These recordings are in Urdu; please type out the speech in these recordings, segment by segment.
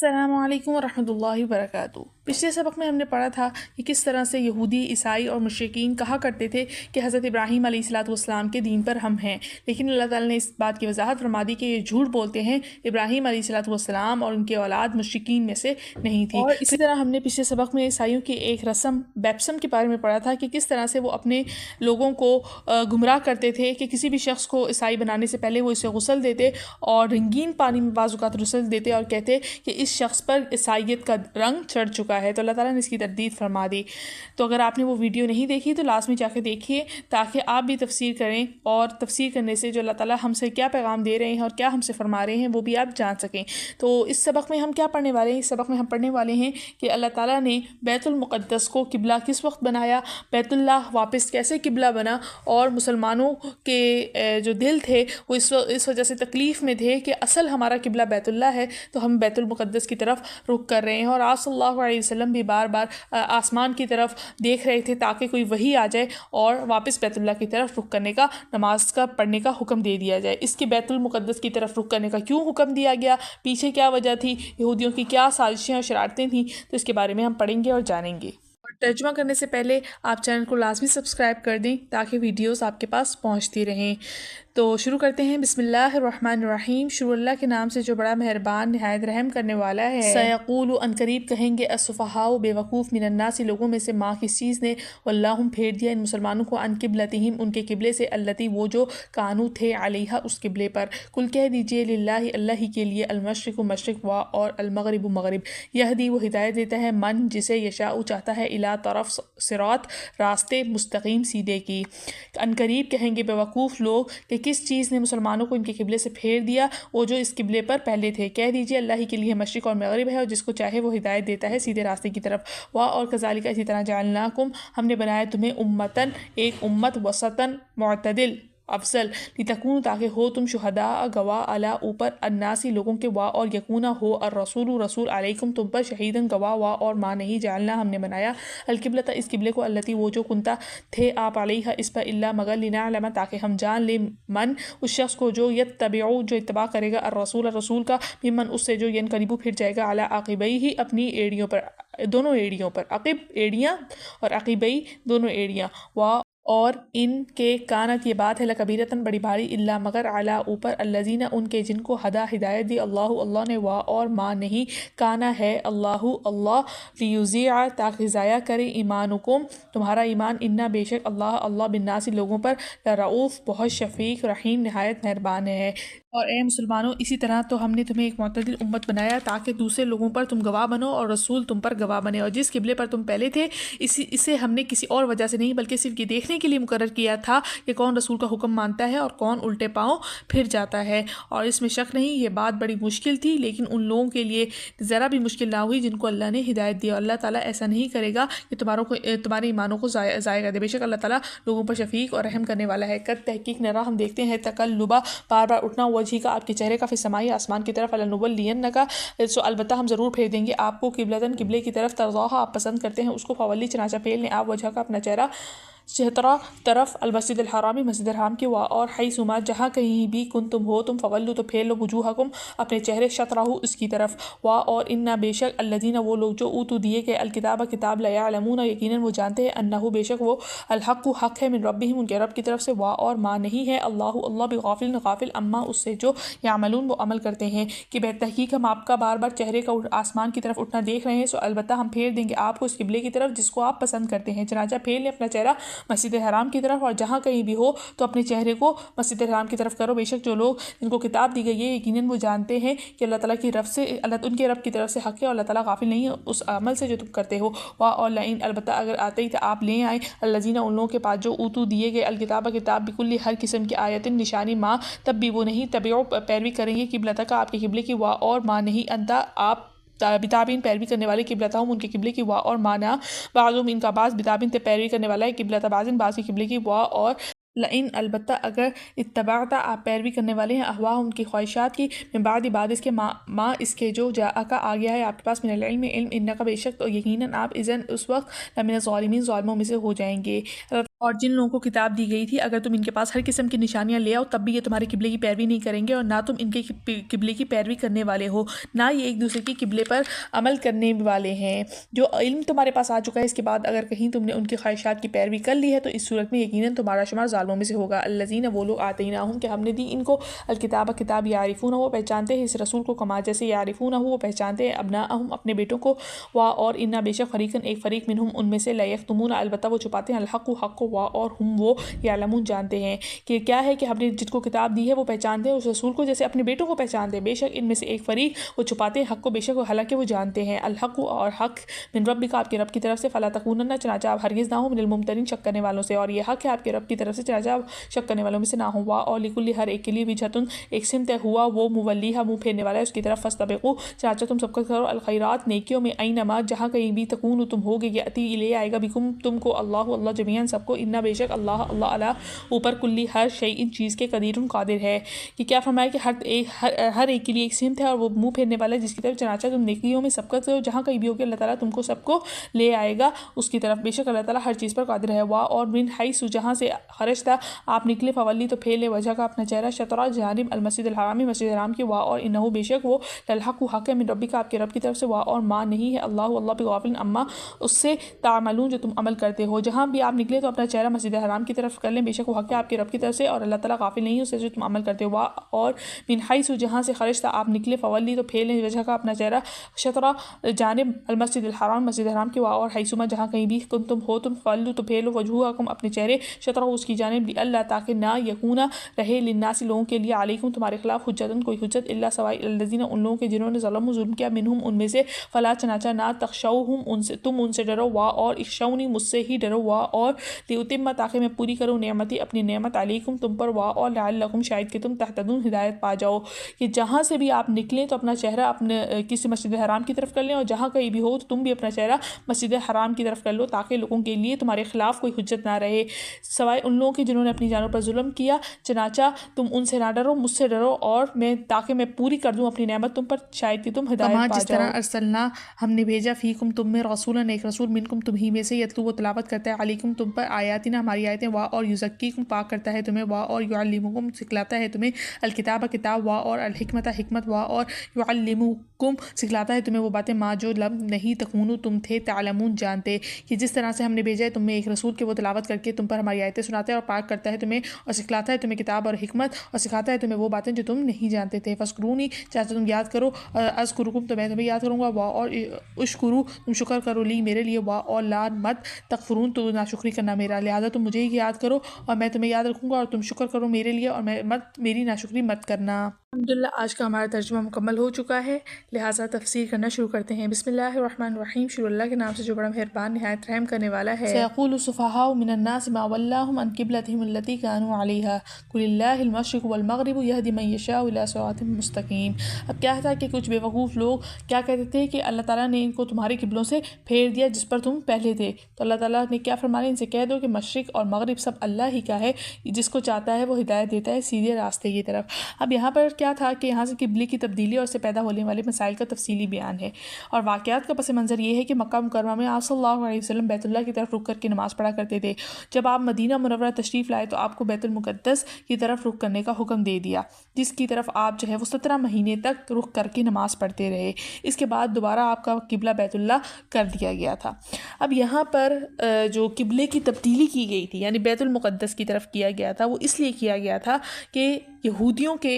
السلام علیکم ورحمۃ اللہ وبرکاتہ۔ پچھلے سبق میں ہم نے پڑھا تھا کہ کس طرح سے یہودی، عیسائی اور مشرکین کہا کرتے تھے کہ حضرت ابراہیم علیہ السلام کے دین پر ہم ہیں، لیکن اللہ تعالیٰ نے اس بات کی وضاحت فرما دی کہ یہ جھوٹ بولتے ہیں، ابراہیم علیہ السلام اور ان کے اولاد مشرکین میں سے نہیں تھی۔ اور اسی طرح ہم نے پچھلے سبق میں عیسائیوں کی ایک رسم بیپسم کے بارے میں پڑھا تھا کہ کس طرح سے وہ اپنے لوگوں کو گمراہ کرتے تھے کہ کسی بھی شخص کو عیسائی بنانے سے پہلے وہ اسے غسل دیتے اور رنگین پانی میں بعض اوقات غسل دیتے اور کہتے کہ اس شخص پر عیسائیت کا رنگ چڑھ چکا ہے، تو اللہ تعالیٰ نے اس کی تردید فرما دی۔ تو اگر آپ نے وہ ویڈیو نہیں دیکھی تو لازمی جا کے دیکھیے تاکہ آپ بھی تفسیر کریں، اور تفسیر کرنے سے جو اللہ تعالیٰ ہم سے کیا پیغام دے رہے ہیں اور کیا ہم سے فرما رہے ہیں وہ بھی آپ جان سکیں۔ تو اس سبق میں ہم کیا پڑھنے والے ہیں؟ اس سبق میں ہم پڑھنے والے ہیں کہ اللہ تعالیٰ نے بیت المقدس کو قبلہ کس وقت بنایا، بیت اللہ واپس کیسے قبلہ بنا، اور مسلمانوں کے جو دل تھے وہ اس وجہ سے تکلیف میں تھے کہ اصل ہمارا قبلہ بیت اللہ ہے تو ہم بیت المقدس کی طرف رخ کر رہے ہیں، اور آپ صلی اللہ علیہ وسلم بھی بار بار آسمان کی طرف دیکھ رہے تھے تاکہ کوئی وحی آ جائے اور واپس بیت اللہ کی طرف رخ کرنے کا، نماز کا پڑھنے کا حکم دے دیا جائے۔ اس کے بیت المقدس کی طرف رخ کرنے کا کیوں حکم دیا گیا، پیچھے کیا وجہ تھی، یہودیوں کی کیا سازشیں اور شرارتیں تھیں، تو اس کے بارے میں ہم پڑھیں گے اور جانیں گے۔ اور ترجمہ کرنے سے پہلے آپ چینل کو لازمی سبسکرائب کر دیں تاکہ ویڈیوز آپ کے پاس پہنچتی رہیں۔ تو شروع کرتے ہیں۔ بسم اللہ الرحمن الرحیم، شروع اللہ کے نام سے جو بڑا مہربان نہایت رحم کرنے والا ہے۔ سیقول، ان قریب کہیں گے، السفہاء بے وقوف، من الناس لوگوں میں سے، ماں کس چیز نے، واللہم پھیر دیا ان مسلمانوں کو، عن قبلتہم ان کے قبلے سے، اللتی وہ جو، کانو تھے، علیہا اس قبلے پر، کل کہہ دیجئے، للہ اللہ ہی کے لیے، المشرق مشرق و اور المغرب مغرب، یہدی وہ ہدایت دیتا ہے، من جسے، یشاء چاہتا ہے، الی طرف صراط راستے مستقیم سیدھے کی۔ ان قریب کہیں گے بے وقوف لوگ کہ کس چیز نے مسلمانوں کو ان کے قبلے سے پھیر دیا، وہ جو اس قبلے پر پہلے تھے، کہہ دیجئے اللہ ہی کے لیے مشرق اور مغرب ہے، اور جس کو چاہے وہ ہدایت دیتا ہے سیدھے راستے کی طرف۔ اور کذالک اسی طرح، جعلناکم ہم نے بنایا تمہیں، امتاً ایک امت، وسطاً معتدل افضل، لتکونوا تاکہ ہو تم، شہداء گواہ، علی اوپر، الناسی لوگوں کے، وا اور یکونا ہو، الرسول رسول، علیکم تم پر، شہیداً گواہ، وا اور ما نہیں، جعلنا ہم نے بنایا، القبلۃ اس قبلے کو، التی وہ جو، کنتا تھے آپ، علیہا اس پر، الا مگر، لنعلم تاکہ ہم جان لیں، من اس شخص کو جو، یتبعو جو اتباع کرے گا، الرسول رسول کا، ممن اس سے جو، ینقلبو پھر جائے گا، علی عقبیہ اپنی ایڑیوں پر، دونوں ایڑیوں پر، عقب ایڑیاں اور عقبی دونوں ایڑیاں، وا اور ان کے، کانت یہ بات ہے، لکبیرتاً بڑی بھاری، الا مگر، علی اوپر، الذین ان کے جن کو، ہدا ہدایت دی، اللہ نے، وا اور ما نہیں، کانا ہے، اللہ لیضیع تاکہ ضائع کرے، ایمانکم تمہارا ایمان، انا بے شک اللہ بالناس لوگوں پر، لرؤوف بہت شفیق، رحیم نہایت مہربان ہے۔ اور اے مسلمانوں، اسی طرح تو ہم نے تمہیں ایک معتدل امت بنایا تاکہ دوسرے لوگوں پر تم گواہ بنو اور رسول تم پر گواہ بنے، اور جس قبلے پر تم پہلے تھے اسے ہم نے کسی اور وجہ سے نہیں بلکہ صرف یہ دیکھنے کے لیے مقرر کیا تھا کہ کون رسول کا حکم مانتا ہے اور کون الٹے پاؤں پھر جاتا ہے، اور اس میں شک نہیں یہ بات بڑی مشکل تھی، لیکن ان لوگوں کے لیے ذرا بھی مشکل نہ ہوئی جن کو اللہ نے ہدایت دی، اور اللہ تعالیٰ ایسا نہیں کرے گا کہ تمہارے ایمانوں کو ضائع کر دے، بے شک اللہ تعالیٰ لوگوں پر شفیق اور رحم کرنے والا ہے۔ قد تحقیق نرا ہم دیکھتے ہیں، تقلبا بار بار اٹھنا، وجہی کا آپ کے چہرے کا، فی السماء آسمان کی طرف، لنولینک سو البتہ ہم ضرور بھیج دیں گے آپ کو، قبلتاً قبلے کی طرف، ترضاها آپ پسند کرتے ہیں اس کو، فولی چنانچہ پھیر لیں آپ، وجہ کا اپنا چہرہ، شطرہ طرف، المسجد الحرامی مسجد الحرام کے، وا اور، حیثما جہاں کہیں بھی، کن تم ہو تم، فولو تو پھیر لو، وجوہکم اپنے چہرے، شطرہ اس کی طرف، وا اور، انا بے شک، الذین وہ لوگ جو، اوتوا دیے گئے، الکتاب کتاب، لیعلمون یقیناً وہ جانتے ہیں، انہ بے شک وہ، الحق حق ہے، من ربہم ان کے رب کی طرف سے، وا اور ما نہیں ہے، اللہ بغافل غافل، اما اس سے جو، یعملون وہ عمل کرتے ہیں، کہ بے تحقیق ہم آپ کا بار بار چہرے کا آسمان کی طرف اٹھنا دیکھ رہے ہیں، سو البتہ ہم پھیر دیں گے آپ کو اس قبلے کی طرف جس کو آپ پسند کرتے ہیں، چنانچہ پھیر لیں اپنا چہرہ مسجد حرام کی طرف، اور جہاں کہیں بھی ہو تو اپنے چہرے کو مسجد حرام کی طرف کرو، بے شک جو لوگ جن کو کتاب دی گئی ہے یقیناً وہ جانتے ہیں کہ اللہ تعالیٰ کی رب سے، ان کے رب کی طرف سے حق ہے، اور اللہ تعالیٰ غافل نہیں ہے اس عمل سے جو تم کرتے ہو، وا اور لئن البتہ اگر آتے ہی آپ لے آئیں، الذین ان لوگوں کے پاس جو، اوتوا دیے گئے، الکتاب کتاب، بکل ہر قسم کی آیت نشانی، ماں تب بھی وہ نہیں، تبعوا پیروی کریں گے، قبلتک آپ کے قبلے کی، وا اور ما نہیں، انتا آپ بتابین پیروی کرنے والے، قبلتہم ان کے قبلے کی، وا اور مانا بعضهم ان کا بعض، بتابین پیروی کرنے والا ہے، قبلت بعض بعض کی قبلے کی، وا اور لئن البتہ اگر، اتبعت آپ پیروی کرنے والے ہیں، اہواہ ان کی خواہشات کی، من بعد اس کے، ما اس کے جو، جاءک آ گیا ہے آپ کے پاس، من العلم علم، انک بے شک تو یقیناً آپ، اذن اس وقت، لمن الظالمین ظالموں میں سے ہو جائیں گے۔ اور جن لوگوں کو کتاب دی گئی تھی اگر تم ان کے پاس ہر قسم کی نشانیاں لے آؤ تب بھی یہ تمہارے قبلے کی پیروی نہیں کریں گے، اور نہ تم ان کے قبلے کی پیروی کرنے والے ہو، نہ یہ ایک دوسرے کی قبلے پر عمل کرنے والے ہیں۔ جو علم تمہارے پاس آ چکا ہے اس کے بعد اگر کہیں تم نے ان کی خواہشات کی پیروی کر لی ہے تو اس صورت میں یقیناً تمہارا شمار ظالموں میں سے ہوگا۔ الذین، وہ لوگ آتیناہم کہ ہم نے دی ان کو الکتاب کتاب، یعرفونہ وہ پہچانتے ہیں اس رسول کو کما جیسے یعرفونہ وہ پہچانتے ہیں ابناءہم اپنے بیٹوں کو، اور انا بے شک فریقاً ایک فریق منہم ان میں سے لیکتمون البتہ وہ چھپاتے ہیں الحق حق کو، اور ہم وہ یعلمون جانتے ہیں کہ کیا ہے کہ ہم نے جس کو کتاب دی ہے وہ پہچانتے ہیں اس رسول کو جیسے اپنے بیٹوں کو پہچانتے ہیں، بے شک ان میں سے ایک فریق وہ چھپاتے ہیں حق کو، بے شک وہ حالانکہ وہ جانتے ہیں۔ الحق، اور حق من ربک آپ کے رب کی طرف سے، فلا تکونن چنانچہ آپ ہرگز نہ ہو من الممترین شک کرنے والوں سے، اور یہ حق ہے آپ کے رب کی طرف سے چنانچہ آپ شک کرنے والوں میں سے نہ ہوں۔ اور لکل ہر ایک کے لیے وجہتن ایک سمت ہوا وہ مولیہا منہ پھیرنے والا ہے اس کی طرف، فاستبقوا چنانچہ تم سبقت کرو الخیرات نیکیوں میں، اینما جہاں کہیں بھی تکونوا تم ہوگے، یاتی لے آئے گا بکم تم کو اللہ جمیعاً سب کو، انا بے شک اللہ علی اوپر کلی ہر شیء ان چیز کے قدیر قادر ہے۔ کہ کیا فرمایا کہ ہر ایک کے لیے ایک سمت ہے اور وہ منہ پھیرنے والا ہے جس کی طرف چنانچہ تم نیکیوں میں سبقت کرو جہاں کہیں بھی ہوگے اللہ تعالیٰ تم کو سب کو لے آئے گا اس کی طرف، بے شک اللہ تعالیٰ ہر چیز پر قادر ہے۔ اور من حیث جہاں سے خرج تھا آپ نکلے، فولی تو پھیر لے وجہ کا اپنا چہرہ، شطرہ جانب المسجد الحرام مسجد حرام کی، اور انہو بے شک وہ للحق حق ہے من ربک آپ کے رب کی طرف سے، اور ماں نہیں ہے اللہ بغافل اما اس سے تعملون جو تم عمل کرتے ہو۔ جہاں بھی آپ نکلے تو اپنا چہرہ مسجد حرام کی طرف کر لیں، بے شک وہ حق ہے آپ کے رب کی طرف سے، اور اللہ تعالیٰ غافل نہیں ہے اس سے جو تم عمل کرتے ہو۔ اور من حیث جہاں سے خرج تھا آپ نکلے، فولی تو پھیر لیں وجہ کا اپنا چہرہ، شطرہ جانب المسجد الحرام مسجد حرام کی، اور حیثما جہاں کہیں بھی تم ہو تم فولو تو پھیر لو وجوہکم اپنے چہرے، شطرہ اس کی جانب، اللہ تاکہ نہ یکونا رہے للناس لوگوں کے لیے، علیکم تمہارے خلاف حجتن کوئی حجت، الا سوائے الذین ان لوگوں کے جنہوں نے ظلم کیا، منہم ان میں سے، فلا چنانچہ نہ تخشوہم ان سے تم ان سے ڈرو، اور اخشونی مجھ سے ہی ڈرو، اور لیتم تاکہ میں پوری کروں نعمتی اپنی نعمت علیکم تم پر، اور لعلکم شاید کہ تم تہتدون ہدایت پا جاؤ۔ کہ جہاں سے بھی آپ نکلیں تو اپنا چہرہ اپنے کسی مسجد حرام کی طرف کر لیں، اور جہاں کہیں بھی ہو تو تم بھی اپنا چہرہ مسجد حرام کی طرف کر لو تاکہ لوگوں کے لیے تمہارے خلاف کوئی حجت نہ رہے، سوائے ان لوگوں کے جنہوں نے اپنی جانوں پر ظلم کیا، چنانچہ تم ان سے نہ ڈرو مجھ سے ڈرو، اور میں تاکہ میں پوری کر دوں اپنی نعمت تم پر، شاید کہ تم ہدایت پا جاؤ۔ جس طرح ارسلنا ہم نے بھیجا فیکم تم میں رسولا ایک رسول، منکم تم ہی میں سے، یتلو وہ تلاوت کرتا ہے علیکم تم پر آیاتنا ہماری آیتیں، اور یزکیکم پاک کرتا ہے تمہیں، اور یعلمکم سکھلاتا ہے تمہیں الکتاب کتاب، اور الحکمت حکمت، اور یعلمکم سکھلاتا ہے تمہیں وہ باتیں ما جو لم نہیں تکونو تم تھے تعلمون جانتے۔ کہ جس طرح سے ہم نے بھیجا ہے تم میں ایک رسول کہ وہ تلاوت کر کے تم پر ہماری آیتیں سناتا ہے اور پاک کرتا ہے تمہیں اور سکھلاتا ہے تمہیں کتاب اور حکمت، اور سکھاتا ہے تمہیں وہ باتیں جو تم نہیں جانتے تھے۔ فذکرونی چاہتے تم یاد کرو، اذکرکم تو میں تمہیں یاد کروں گا، اور اشکرو تم شکر کرو لی میرے لیے، اور لا مت تکفرون تو ناشکری کرنا میرا، لہٰذا تم مجھے ہی یاد کرو اور میں تمہیں یاد رکھوں گا، اور تم شکر کرو میرے لیے اور میری ناشکری مت کرنا۔ الحمدللہ آج کا ہمارا ترجمہ مکمل ہو چکا ہے، لہٰذا تفسیر کرنا شروع کرتے ہیں۔ بسم اللہ الرحمن الرحیم، شروع اللہ کے نام سے جو بڑا مہربان نہایت رحم کرنے والا ہے۔ سیقول السفہاء من الناس ما ولاهم عن قبلتهم التي كانوا عليها قل الله المشرق والمغرب يهدي من يشاء الى صراط مستقیم۔ اب کیا تھا کہ کچھ بے وقوف لوگ کیا کہتے تھے کہ اللہ تعالیٰ نے ان کو تمہارے قبلوں سے پھیر دیا جس پر تم پہلے تھے، تو اللہ تعالیٰ نے کیا فرمایا ان سے کہہ دو کہ مشرق اور مغرب سب اللہ ہی کا ہے، جس کو چاہتا ہے وہ ہدایت دیتا ہے سیدھے راستے کی طرف۔ اب یہاں پر کیا تھا کہ یہاں سے قبلے کی تبدیلی اور اس سے پیدا ہونے والے مسائل کا تفصیلی بیان ہے، اور واقعات کا پس منظر یہ ہے کہ مکہ مکرمہ میں آپ صلی اللہ علیہ وسلم بیت اللہ کی طرف رک کر کے نماز پڑھا کرتے تھے۔ جب آپ مدینہ منورہ تشریف لائے تو آپ کو بیت المقدس کی طرف رخ کرنے کا حکم دے دیا، جس کی طرف آپ جو ہے وہ 17 مہینے تک رخ کر کے نماز پڑھتے رہے۔ اس کے بعد دوبارہ آپ کا قبلہ بیت اللہ کر دیا گیا تھا۔ اب یہاں پر جو قبلے کی تبدیلی کی گئی تھی یعنی بیت المقدس کی طرف کیا گیا تھا، وہ اس لیے کیا گیا تھا کہ یہودیوں کے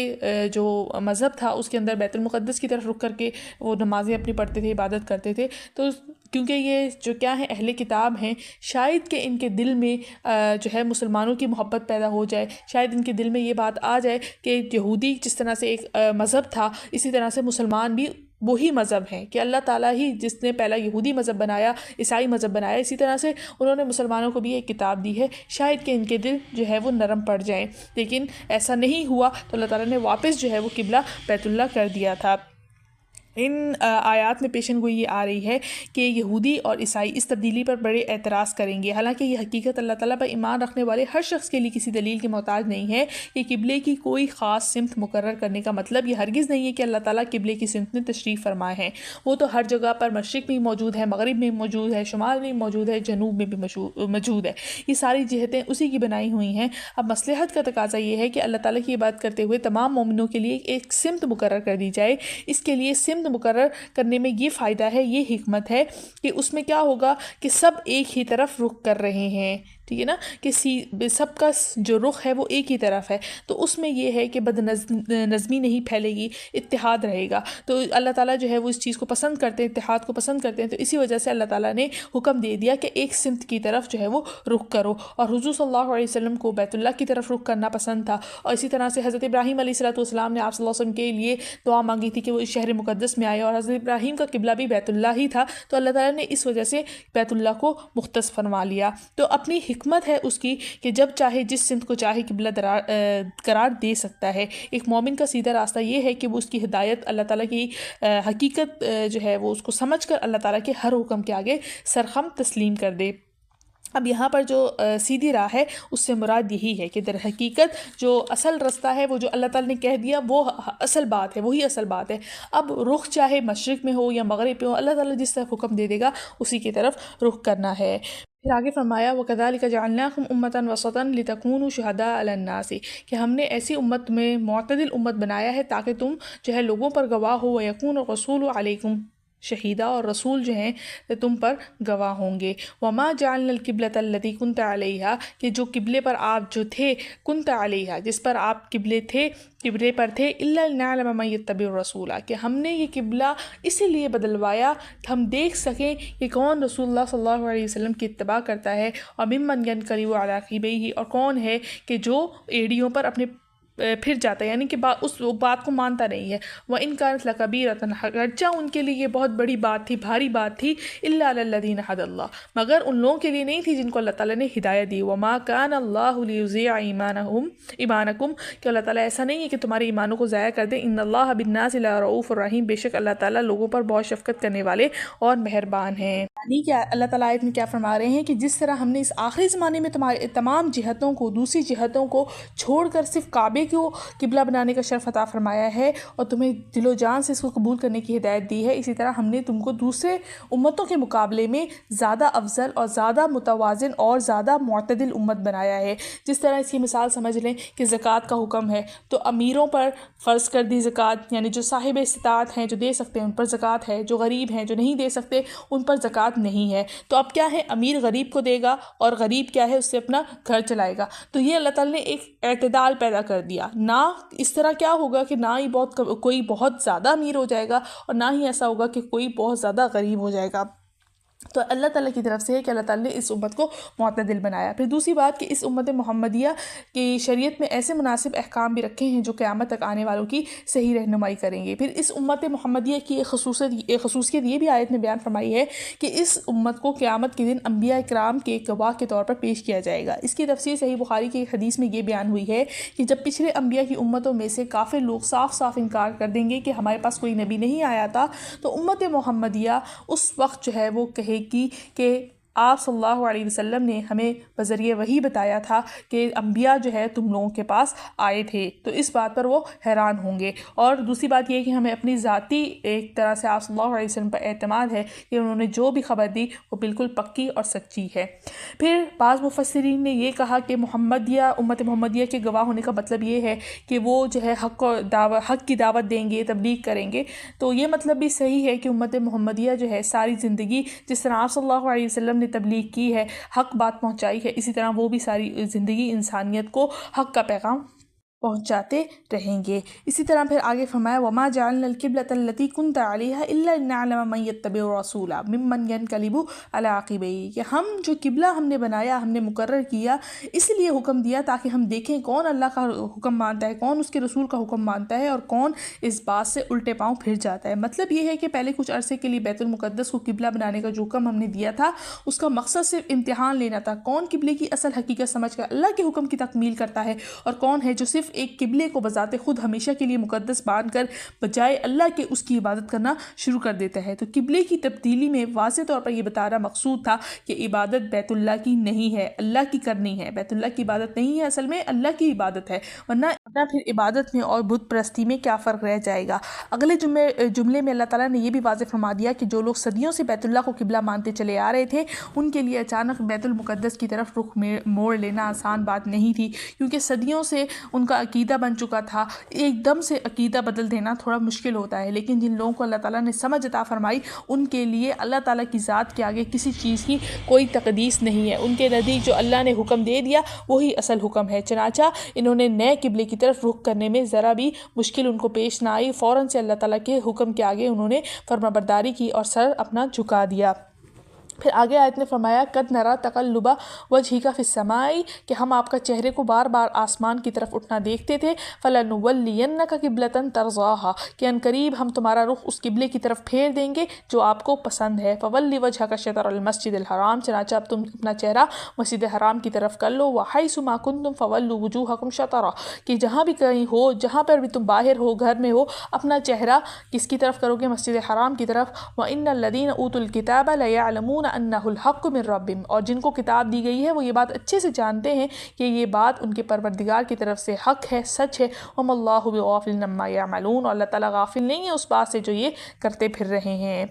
جو مذہب تھا اس کے اندر بیت المقدس کی طرف رک کر کے وہ نمازیں اپنی پڑھتے تھے، عبادت کرتے تھے، تو کیونکہ یہ جو کیا ہیں اہل کتاب ہیں، شاید کہ ان کے دل میں جو ہے مسلمانوں کی محبت پیدا ہو جائے، شاید ان کے دل میں یہ بات آ جائے کہ یہودی جس طرح سے ایک مذہب تھا اسی طرح سے مسلمان بھی وہی مذہب ہیں، کہ اللہ تعالیٰ ہی جس نے پہلا یہودی مذہب بنایا، عیسائی مذہب بنایا، اسی طرح سے انہوں نے مسلمانوں کو بھی ایک کتاب دی ہے، شاید کہ ان کے دل جو ہے وہ نرم پڑ جائیں، لیکن ایسا نہیں ہوا، تو اللہ تعالیٰ نے واپس جو ہے وہ قبلہ بیت اللہ کر دیا تھا۔ ان آیات میں پیشن گوئی یہ آ رہی ہے کہ یہودی اور عیسائی اس تبدیلی پر بڑے اعتراض کریں گے، حالانکہ یہ حقیقت اللہ تعالیٰ پر ایمان رکھنے والے ہر شخص کے لیے کسی دلیل کے محتاج نہیں ہے کہ قبلے کی کوئی خاص سمت مقرر کرنے کا مطلب یہ ہرگز نہیں ہے کہ اللہ تعالیٰ قبلے کی سمت میں تشریف فرمائے ہیں۔ وہ تو ہر جگہ پر مشرق میں موجود ہے، مغرب میں موجود ہے، شمال میں موجود ہے، جنوب میں بھی موجود ہے، یہ ساری جہتیں اسی کی بنائی ہوئی ہیں۔ اب مصلحت کا تقاضا یہ ہے کہ اللہ تعالیٰ کی بات کرتے ہوئے تمام مومنوں کے لیے ایک سمت مقرر کر دی جائے۔ اس کے لیے سمت مقرر کرنے میں یہ فائدہ ہے، یہ حکمت ہے کہ اس میں کیا ہوگا کہ سب ایک ہی طرف رخ کر رہے ہیں، ٹھیک ہے نا، کہ سب کا جو رخ ہے وہ ایک ہی طرف ہے، تو اس میں یہ ہے کہ بد نظمی نہیں پھیلے گی، اتحاد رہے گا۔ تو اللہ تعالیٰ جو ہے وہ اس چیز کو پسند کرتے ہیں، اتحاد کو پسند کرتے ہیں، تو اسی وجہ سے اللہ تعالیٰ نے حکم دے دیا کہ ایک سمت کی طرف جو ہے وہ رخ کرو۔ اور حضور صلی اللہ علیہ وسلم کو بیت اللہ کی طرف رخ کرنا پسند تھا، اور اسی طرح سے حضرت ابراہیم علیہ السلام نے آپ صلی اللہ علیہ وسلم کے لیے دعا مانگی تھی کہ وہ اس شہر مقدس میں آئے، اور حضرت ابراہیم کا قبلہ بھی بیت اللہ ہی تھا، تو اللہ تعالیٰ نے اس وجہ سے بیت اللہ کو مختص فرما لیا۔ تو اپنی حکمت ہے اس کی کہ جب چاہے جس سمت کو چاہے قبلہ قرار دے سکتا ہے۔ ایک مومن کا سیدھا راستہ یہ ہے کہ وہ اس کی ہدایت اللہ تعالیٰ کی حقیقت جو ہے وہ اس کو سمجھ کر اللہ تعالیٰ کے ہر حکم کے آگے سرخم تسلیم کر دے۔ اب یہاں پر جو سیدھی راہ ہے اس سے مراد یہی ہے کہ در حقیقت جو اصل رستہ ہے وہ جو اللہ تعالیٰ نے کہہ دیا وہ اصل بات ہے، وہی اصل بات ہے۔ اب رخ چاہے مشرق میں ہو یا مغرب میں ہو، اللہ تعالیٰ جس طرف حکم دے دے گا اسی کی طرف رخ کرنا ہے۔ پھر آگے فرمایا وَكَذَلِكَ جَعَلْنَاكُمْ أُمَّةً وَسَطًا لِتَكُونُوا شُهَدَاءَ عَلَى النَّاسِ، کہ ہم نے ایسی امت میں معتدل امت بنایا ہے تاکہ تم جو ہے لوگوں پر گواہ ہو، وَيَكُونَ الرَّسُولُ عَلَيْكُمْ شہیدہ، اور رسول جو ہیں تم پر گواہ ہوں گے۔ وَمَا جَعَلْنَا الْقِبْلَةَ الَّتِي كُنْتَ عَلَيْهَا، کہ جو قبلے پر آپ جو تھے، كُنْتَ عَلَيْهَا جس پر آپ قبلے پر تھے، إِلَّا لِنَعْلَمَ مَن يَتَّبِعُ الرَّسُولَ، کہ ہم نے یہ قبلہ اسی لیے بدلوایا کہ ہم دیکھ سکیں کہ کون رسول اللہ صلی اللہ علیہ وسلم کی اتباع کرتا ہے، اور ممن ينقلب علی عقبیہ، اور کون ہے کہ جو ایڑیوں پر اپنے پھر جاتا ہے، یعنی کہ اس بات کو مانتا نہیں ہے۔ وَإِن كَانَتْ لَكَبِيرَةً، اگرچہ ان کے لیے یہ بہت بڑی بات تھی، بھاری بات تھی، إِلَّا عَلَى الَّذِينَ هَدَى اللَّهُ، مگر ان لوگوں کے لیے نہیں تھی جن کو اللہ تعالیٰ نے ہدایت دی۔ وَمَا كَانَ اللَّهُ لِيُضِيعَ ایمانکم، کہ اللہ تعالیٰ ایسا نہیں ہے کہ تمہارے ایمانوں کو ضائع کر دے۔ إِنَّ اللَّهَ بِالنَّاسِ لَرَءُوفٌ رَحِيمٌ، بے شک اللہ تعالیٰ لوگوں پر بہت شفقت کرنے والے اور مہربان ہیں۔ یعنی کہ اللہ تعالیٰ آیت میں کیا فرما رہے ہیں کہ جس طرح ہم نے اس آخری زمانے میں تمہارے تمام جہتوں کو، دوسری جہتوں کو چھوڑ کر صرف کعبے کو قبلہ بنانے کا شرف عطا فرمایا ہے اور تمہیں دل و جان سے اس کو قبول کرنے کی ہدایت دی ہے، اسی طرح ہم نے تم کو دوسرے امتوں کے مقابلے میں زیادہ افضل اور زیادہ متوازن اور زیادہ معتدل امت بنایا ہے۔ جس طرح اس کی مثال سمجھ لیں کہ زکوٰۃ کا حکم ہے تو امیروں پر فرض کر دی زکوٰۃ، یعنی جو صاحب استطاعت ہیں، جو دے سکتے ہیں ان پر زکوٰۃ ہے، جو غریب ہیں جو نہیں دے سکتے ان پر زکوٰۃ نہیں ہے۔ تو اب کیا ہے، امیر غریب کو دے گا اور غریب کیا ہے اس سے اپنا گھر چلائے گا۔ تو یہ اللہ تعالیٰ نے ایک اعتدال پیدا کر دیا، نہ اس طرح کیا ہوگا کہ نہ ہی کوئی بہت زیادہ امیر ہو جائے گا اور نہ ہی ایسا ہوگا کہ کوئی بہت زیادہ غریب ہو جائے گا۔ تو اللہ تعالیٰ کی طرف سے ہے کہ اللہ تعالیٰ نے اس امت کو معتدل بنایا۔ پھر دوسری بات کہ اس امت محمدیہ کی شریعت میں ایسے مناسب احکام بھی رکھے ہیں جو قیامت تک آنے والوں کی صحیح رہنمائی کریں گے۔ پھر اس امت محمدیہ کی ایک خصوصیت یہ بھی آیت میں بیان فرمائی ہے کہ اس امت کو قیامت کے دن انبیاء اکرام کے ایک گواہ کے طور پر پیش کیا جائے گا۔ اس کی تفسیر صحیح بخاری کی ایک حدیث میں یہ بیان ہوئی ہے کہ جب پچھلے انبیاء کی امتوں میں سے کافر لوگ صاف صاف انکار کر دیں گے کہ ہمارے پاس کوئی نبی نہیں آیا تھا، تو امت محمدیہ اس وقت جو ہے وہ کہے گی کہ آپ صلی اللہ علیہ وسلم نے ہمیں بذریعہ وحی بتایا تھا کہ انبیاء جو ہے تم لوگوں کے پاس آئے تھے۔ تو اس بات پر وہ حیران ہوں گے۔ اور دوسری بات یہ ہے کہ ہمیں اپنی ذاتی ایک طرح سے آپ صلی اللہ علیہ وسلم پر اعتماد ہے کہ انہوں نے جو بھی خبر دی وہ بالکل پکی اور سچی ہے۔ پھر بعض مفسرین نے یہ کہا کہ امت محمدیہ کے گواہ ہونے کا مطلب یہ ہے کہ وہ جو ہے حق کی دعوت دیں گے، تبلیغ کریں گے۔ تو یہ مطلب بھی صحیح ہے کہ امت محمدیہ جو ہے ساری زندگی جس طرح آپ صلی اللہ علیہ وسلم نے تبلیغ کی ہے، حق بات پہنچائی ہے، اسی طرح وہ بھی ساری زندگی انسانیت کو حق کا پیغام پہنچاتے رہیں گے۔ اسی طرح پھر آگے فرمایا وَمَا جَعَلْنَا الْقِبْلَةَ الَّتِي كُنْتَ عَلَيْهَا إِلَّا لِنَعْلَمَ مَن يَتَّبِعُ الرَّسُولَ مِمَّن يَنقَلِبُ عَلَى عَقِبَيْهِ، کہ ہم جو قبلہ ہم نے بنایا، ہم نے مقرر کیا، اس لیے حکم دیا تاکہ ہم دیکھیں کون اللہ کا حکم مانتا ہے، کون اس کے رسول کا حکم مانتا ہے اور کون اس بات سے الٹے پاؤں پھر جاتا ہے۔ مطلب یہ ہے کہ پہلے کچھ عرصے کے لیے بیت المقدس کو قبلہ بنانے کا جو حکم ہم نے دیا تھا اس کا مقصد صرف امتحان لینا تھا، کون قبلے کی اصل حقیقت سمجھ کر اللہ کے حکم کی تکمیل کرتا ہے اور کون ہے جو صرف صرف ایک قبلے کو بذات خود ہمیشہ کے لیے مقدس مان کر بجائے اللہ کے اس کی عبادت کرنا شروع کر دیتا ہے۔ تو قبلے کی تبدیلی میں واضح طور پر یہ بتانا مقصود تھا کہ عبادت بیت اللہ کی نہیں ہے، اللہ کی کرنی ہے۔ بیت اللہ کی عبادت نہیں ہے، اصل میں اللہ کی عبادت ہے، ورنہ پھر عبادت میں اور بت پرستی میں کیا فرق رہ جائے گا۔ اگلے جملے میں اللہ تعالیٰ نے یہ بھی واضح فرما دیا کہ جو لوگ صدیوں سے بیت اللہ کو قبلہ مانتے چلے آ رہے تھے، ان کے لیے اچانک بیت المقدس کی طرف رخ موڑ لینا آسان بات نہیں تھی، کیونکہ صدیوں سے ان کا عقیدہ بن چکا تھا۔ ایک دم سے عقیدہ بدل دینا تھوڑا مشکل ہوتا ہے، لیکن جن لوگوں کو اللہ تعالیٰ نے سمجھ عطا فرمائی، ان کے لیے اللہ تعالیٰ کی ذات کے آگے کسی چیز کی کوئی تقدیس نہیں ہے۔ ان کے نزدیک جو اللہ نے حکم دے دیا وہی اصل حکم ہے، چنانچہ انہوں نے نئے قبلے کی طرف رخ کرنے میں ذرا بھی مشکل ان کو پیش نہ آئی، فوراً سے اللہ تعالیٰ کے حکم کے آگے انہوں نے فرمانبرداری کی اور سر اپنا جھکا دیا۔ پھر آگے آیت نے فرمایا قد نرا تقلب وجہک فی السماء، کہ ہم آپ کا چہرے کو بار بار آسمان کی طرف اٹھنا دیکھتے تھے، فلنولینک قبلۃ ترضاها، کہ ان قریب ہم تمہارا رخ اس قبلے کی طرف پھیر دیں گے جو آپ کو پسند ہے، فولی وجہک شطر المسجد الحرام، چنانچہ اب تم اپنا چہرہ مسجد حرام کی طرف کر لو، وحیث ما کنتم فولوا وجوہکم شطرہ، کہ جہاں بھی کہیں ہو، جہاں پر بھی تم باہر ہو، گھر میں ہو، اپنا چہرہ کس کی طرف کرو گے؟ مسجد حرام کی طرف۔ وان الذین اوتوا الکتاب لیعلمون انہ الحق من ربہم، اور جن کو کتاب دی گئی ہے وہ یہ بات اچھے سے جانتے ہیں کہ یہ بات ان کے پروردگار کی طرف سے حق ہے، سچ ہے، وما اللہ بغافل عما یعملون، اور اللہ تعالیٰ غافل نہیں ہے اس بات سے جو یہ کرتے پھر رہے ہیں۔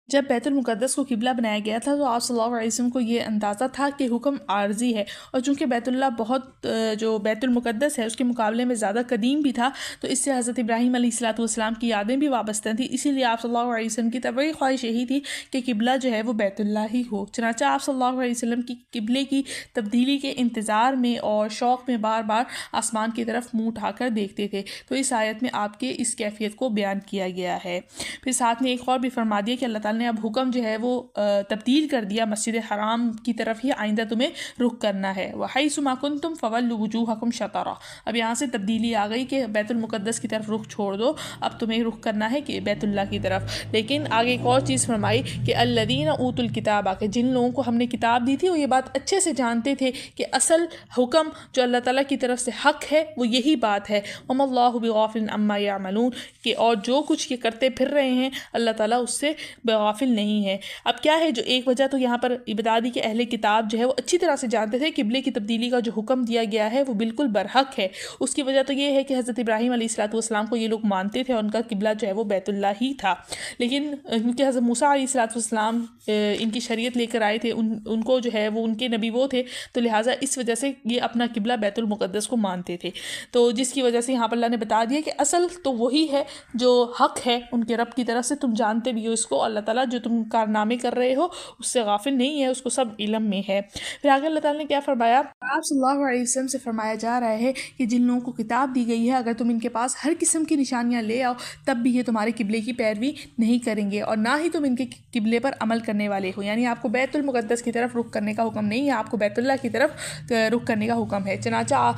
جب بیت المقدس کو قبلہ بنایا گیا تھا تو آپ صلی اللہ علیہ وسلم کو یہ اندازہ تھا کہ حکم عارضی ہے، اور چونکہ بیت اللہ بہت جو بیت المقدس ہے اس کے مقابلے میں زیادہ قدیم بھی تھا، تو اس سے حضرت ابراہیم علیہ السلام کی یادیں بھی وابستہ تھیں، اسی لیے آپ صلی اللہ علیہ وسلم کی طبعی خواہش یہی تھی کہ قبلہ جو ہے وہ بیت اللہ ہی ہو۔ چنانچہ آپ صلی اللہ علیہ وسلم کی قبلے کی تبدیلی کے انتظار میں اور شوق میں بار بار آسمان کی طرف منہ اٹھا کر دیکھتے تھے، تو اس آیت میں آپ کے اس کیفیت کو بیان کیا گیا ہے۔ پھر ساتھ میں ایک اور بھی فرما دیا کہ اللہ تعالیٰ نے اب حکم جو ہے وہ تبدیل کر دیا، مسجد حرام کی طرف ہی آئندہ تمہیں رخ کرنا ہے، وحیث ما کنتم فولوا وجوہکم شطرہ، اب یہاں سے تبدیلی آ گئی کہ بیت المقدس کی طرف رخ چھوڑ دو، اب تمہیں رخ کرنا ہے کہ بیت اللہ کی طرف۔ لیکن آگے ایک اور چیز فرمائی کہ الذین اوتوا الکتاب، کہ جن لوگوں کو ہم نے کتاب دی تھی وہ یہ بات اچھے سے جانتے تھے کہ اصل حکم جو اللہ تعالیٰ کی طرف سے حق ہے وہ یہی بات ہے، وما اللہ بغافل عما یعملون، کہ اور جو کچھ یہ کرتے پھر رہے ہیں اللہ تعالیٰ اس سے بغافل نہیں ہے۔ اب کیا ہے، جو ایک وجہ تو یہاں پر بتا دی کہ اہل کتاب جو ہے وہ اچھی طرح سے جانتے تھے قبلے کی تبدیلی کا جو حکم دیا گیا ہے وہ بالکل برحق ہے، اس کی وجہ تو یہ ہے کہ حضرت ابراہیم علیہ السلام کو یہ لوگ مانتے تھے اور ان کا قبلہ جو ہے وہ بیت اللہ ہی تھا، لیکن کیونکہ حضرت موسیٰ علیہ السلام ان کی شریعت لے کر آئے تھے، ان کو جو ہے وہ ان کے نبی وہ تھے، تو لہٰذا اس وجہ سے یہ اپنا قبلہ بیت المقدس کو مانتے تھے، تو جس کی وجہ سے یہاں پر اللہ نے بتا دیا کہ اصل تو وہی ہے جو حق ہے ان کے رب کی طرف سے، تم جانتے بھی ہو اس کو، اللہ تعالیٰ جو تم کارنامے کر رہے ہو اس سے غافل نہیں ہے، اس کو سب علم میں ہے۔ پھر آگے اللہ تعالیٰ نے کیا فرمایا، آپ صلی اللہ علیہ وسلم سے فرمایا جا رہا ہے کہ جن لوگوں کو کتاب دی گئی ہے اگر تم ان کے پاس ہر قسم کی نشانیاں لے آؤ تب بھی یہ تمہارے قبلے کی پیروی نہیں کریں گے، اور نہ ہی تم ان کے قبلے پر عمل کرنے والے ہو، یعنی آپ کو بیت المقدس کی طرف رخ کرنے کا حکم نہیں ہے، آپ کو بیت اللہ کی طرف رخ کرنے کا حکم ہے، چنانچہ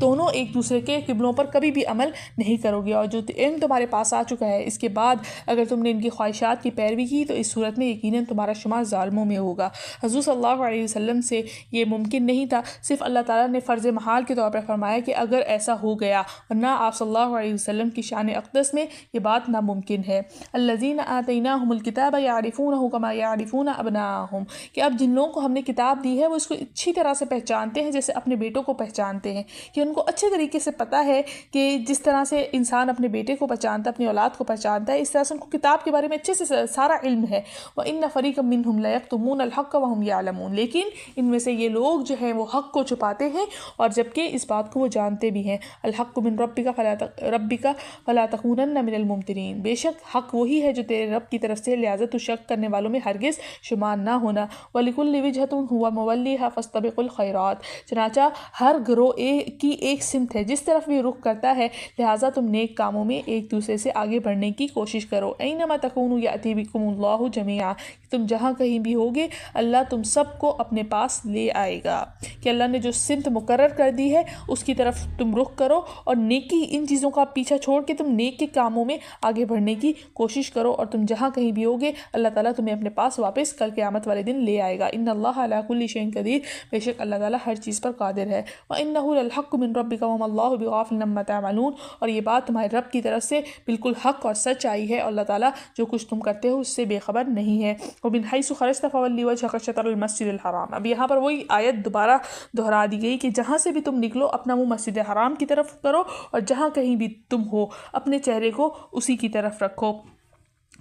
دونوں ایک دوسرے کے قبلوں پر کبھی بھی عمل نہیں کرو گے، اور جو علم تمہارے پاس آ چکا ہے اس کے بعد اگر تم نے ان کی خواہشات کی پیروی کی تو اس صورت میں یقیناً تمہارا شمار ظالموں میں ہوگا۔ حضور صلی اللہ علیہ وسلم سے یہ ممکن نہیں تھا، صرف اللہ تعالیٰ نے فرض محال کے طور پر فرمایا کہ اگر ایسا ہو گیا، ورنہ آپ صلی اللہ علیہ وسلم کی شان اقدس میں یہ بات ناممکن ہے۔ الذین آتیناہم الکتاب یعرفونہ کما یعرفون ابناءہم، کہ اب جن لوگوں کو ہم نے کتاب دی ہے وہ اس کو اچھی طرح سے پہچانتے ہیں جیسے اپنے بیٹوں کو پہچانتے ہیں، کہ ان کو اچھے طریقے سے پتہ ہے کہ جس طرح سے انسان اپنے بیٹے کو پہچانتا ہے، اپنی اولاد کو پہچانتا ہے، اس طرح سے ان کو کتاب کے بارے میں اچھے سے سارا علم ہے۔ وَإِنَّ فَرِيقًا مِّنْهُمْ لَيَكْتُمُونَ الْحَقَّ وَهُمْ يَعْلَمُونَ، لیکن ان میں سے یہ لوگ جو ہیں وہ حق کو چھپاتے ہیں اور جبکہ اس بات کو وہ جانتے بھی ہیں۔ الْحَقُّ مِن رَبِّكَ فَلَا تَكُونَنَّ مِنَ الْمُمْتَرِينَ، بے شک حق وہی ہے جو تیرے رب کی طرف سے، لہٰذا تو شک کرنے والوں میں ہرگز شمار نہ ہونا۔ وَلِكُلِّ وِجْهَةٌ هُوَ مُوَلِّيهَا فَاسْتَبِقُوا الْخَيْرَاتِ، چنانچہ ہر گروہ کی ایک سمت ہے، جس طرف بھی رخ کرتا ہے، لہٰذا تم نیک کاموں میں ایک دوسرے سے آگے بڑھنے کی کوشش کرو۔ اَيْنَمَا تَكُونُوا يَأْتِ بِكُمُ اللہ جمیعا، تم جہاں کہیں بھی ہوگے اللہ تم سب کو اپنے پاس لے آئے گا، کہ اللہ نے جو سمت مقرر کر دی ہے اس کی طرف تم رخ کرو اور نیکی، ان چیزوں کا پیچھا چھوڑ کے تم نیک کے کاموں میں آگے بڑھنے کی کوشش کرو، اور تم جہاں کہیں بھی ہوگے اللہ تعالیٰ تمہیں اپنے پاس واپس کل قیامت والے دن لے آئے گا۔ ان اللہ علی کل شیء قدیر، بے شک اللہ تعالیٰ ہر چیز پر قادر ہے۔ وَإِنَّهُ لَلْحَقُّ مِن رَبِّكَ وَمَا اللَّهُ بِغَافِلٍ عَمَّا تَعْمَلُونَ، اور یہ بات تمہارے رب کی طرف سے بالکل حق اور سچ آئی ہے، اور اللہ تعالیٰ جو کچھ تم کرتے ہو اس سے بے خبر نہیں ہے۔ وَمِنْ حَيْثُ خَرَجْتَ فَوَلِّ وَجْهَكَ شَطْرَ الْمَسْجِدِ الْحَرَامِ، اب یہاں پر وہی آیت دوبارہ دہرا دی گئی کہ جہاں سے بھی تم نکلو اپنا منہ مسجد حرام کی طرف کرو، اور جہاں کہیں بھی تم ہو اپنے چہرے کو اسی کی طرف رکھو۔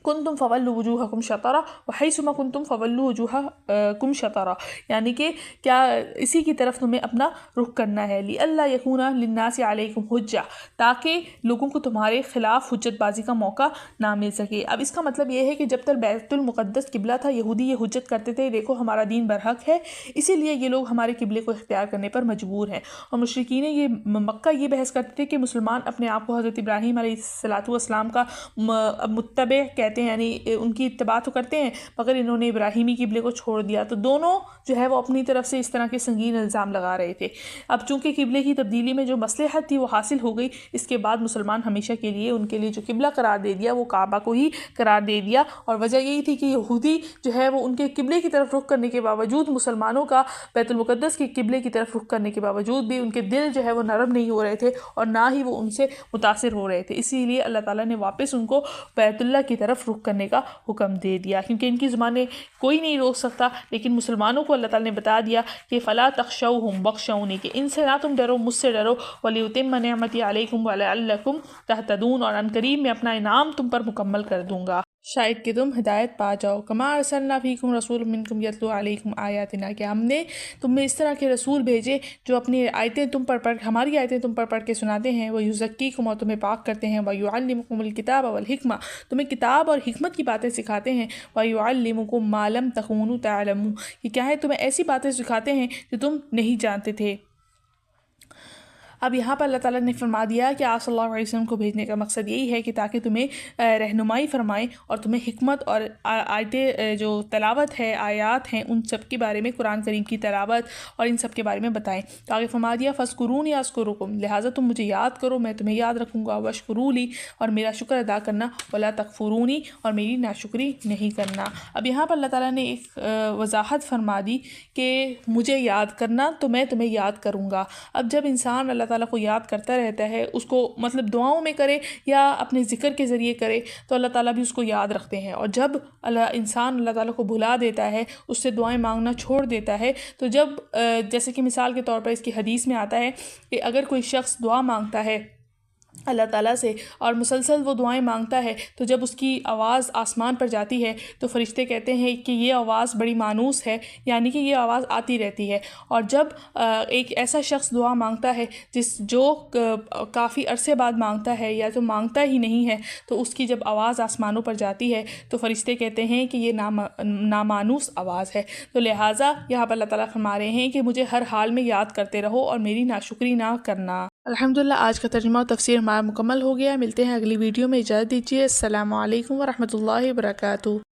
کنتم فولوا وجوہکم شطرہ وحیث ما کنتم فولوا وجوہکم شطرہ، یعنی کہ کیا اسی کی طرف تمہیں اپنا رخ کرنا ہے۔ لئلا یکون للناس علیکم حجہ، تاکہ لوگوں کو تمہارے خلاف حجت بازی کا موقع نہ مل سکے۔ اب اس کا مطلب یہ ہے کہ جب تک بیت المقدس قبلہ تھا یہودی یہ حجت کرتے تھے دیکھو ہمارا دین برحق ہے، اسی لیے یہ لوگ ہمارے قبلے کو اختیار کرنے پر مجبور ہیں، اور مشرکین یہ مکہ یہ بحث کرتے تھے کہ مسلمان اپنے آپ کو حضرت ابراہیم علیہ السلام کا متبع کہتے ہیں، یعنی ان کی اتباع تو کرتے ہیں مگر انہوں نے ابراہیمی قبلے کو چھوڑ دیا، تو دونوں جو ہے وہ اپنی طرف سے اس طرح کے سنگین الزام لگا رہے تھے۔ اب چونکہ قبلے کی تبدیلی میں جو مصلحت تھی وہ حاصل ہو گئی، اس کے بعد مسلمان ہمیشہ کے لیے ان کے لیے جو قبلہ قرار دے دیا وہ کعبہ کو ہی قرار دے دیا، اور وجہ یہی تھی کہ یہودی جو ہے وہ ان کے قبلے کی طرف رخ کرنے کے باوجود مسلمانوں کا بیت المقدس کے قبلے کی طرف رخ کرنے کے باوجود بھی ان کے دل جو ہے وہ نرم نہیں ہو رہے تھے اور نہ ہی وہ ان سے متاثر ہو رہے تھے، اسی لیے اللہ تعالیٰ نے واپس ان کو بیت اللہ کی طرف رخ کرنے کا حکم دے دیا، کیونکہ ان کی زبانیں کوئی نہیں روک سکتا، لیکن مسلمانوں کو اللہ تعالیٰ نے بتا دیا کہ فلا تخشوہم بخشونی، کہ ان سے نہ تم ڈرو مجھ سے ڈرو، ولیتم نعمتی علیکم ولعلکم تہتدون، اور ان قریب میں اپنا انعام تم پر مکمل کر دوں گا شاید کہ تم ہدایت پا جاؤ۔ کما ارسلنا فیکم رسول منکم یتلو علیکم آیاتنا، کہ ہم نے تم میں اس طرح کے رسول بھیجے جو اپنی آیتیں تم پر پڑھ ہماری آیتیں تم پر پڑھ کے سناتے ہیں، وہ یزکیکم، اور تمہیں پاک کرتے ہیں، ویعلمکم الکتاب والحکمہ، تمہیں کتاب اور حکمت کی باتیں سکھاتے ہیں، ویعلمکم ما لم تکونوا تعلمون، کہ کیا ہے تمہیں ایسی باتیں سکھاتے ہیں جو تم نہیں جانتے تھے۔ اب یہاں پر اللہ تعالیٰ نے فرما دیا کہ آپ صلی اللہ علیہ وسلم کو بھیجنے کا مقصد یہی ہے کہ تاکہ تمہیں رہنمائی فرمائیں اور تمہیں حکمت اور آیتیں جو تلاوت ہے آیات ہیں ان سب کے بارے میں، قرآن کریم کی تلاوت اور ان سب کے بارے میں بتائیں۔ تو آگے فرما دیا فاذکرونی اذکرکم، لہٰذا تم مجھے یاد کرو میں تمہیں یاد رکھوں گا، واشکروا لی، اور میرا شکر ادا کرنا، ولا تکفرونی، اور میری ناشکری نہیں کرنا۔ اب یہاں پر اللہ تعالیٰ نے ایک وضاحت فرما دی کہ مجھے یاد کرنا تو میں تمہیں یاد کروں گا۔ اب جب انسان اللہ تعالیٰ کو یاد کرتا رہتا ہے، اس کو مطلب دعاؤں میں کرے یا اپنے ذکر کے ذریعے کرے تو اللہ تعالیٰ بھی اس کو یاد رکھتے ہیں، اور جب انسان اللہ تعالیٰ کو بھلا دیتا ہے، اس سے دعائیں مانگنا چھوڑ دیتا ہے، تو جب جیسے کہ مثال کے طور پر اس کی حدیث میں آتا ہے کہ اگر کوئی شخص دعا مانگتا ہے اللہ تعالیٰ سے اور مسلسل وہ دعائیں مانگتا ہے، تو جب اس کی آواز آسمان پر جاتی ہے تو فرشتے کہتے ہیں کہ یہ آواز بڑی مانوس ہے، یعنی کہ یہ آواز آتی رہتی ہے، اور جب ایک ایسا شخص دعا مانگتا ہے جو کافی عرصے بعد مانگتا ہے یا تو مانگتا ہی نہیں ہے، تو اس کی جب آواز آسمانوں پر جاتی ہے تو فرشتے کہتے ہیں کہ یہ نامانوس آواز ہے۔ تو لہٰذا یہاں پر اللہ تعالیٰ فرما رہے ہیں کہ مجھے ہر حال میں یاد کرتے رہو اور میری ناشکری نہ کرنا۔ الحمدللہ آج کا ترجمہ و تفسیر ہمارا مکمل ہو گیا، ملتے ہیں اگلی ویڈیو میں، اجازت دیجیے، السلام علیکم ورحمۃ اللہ وبرکاتہ۔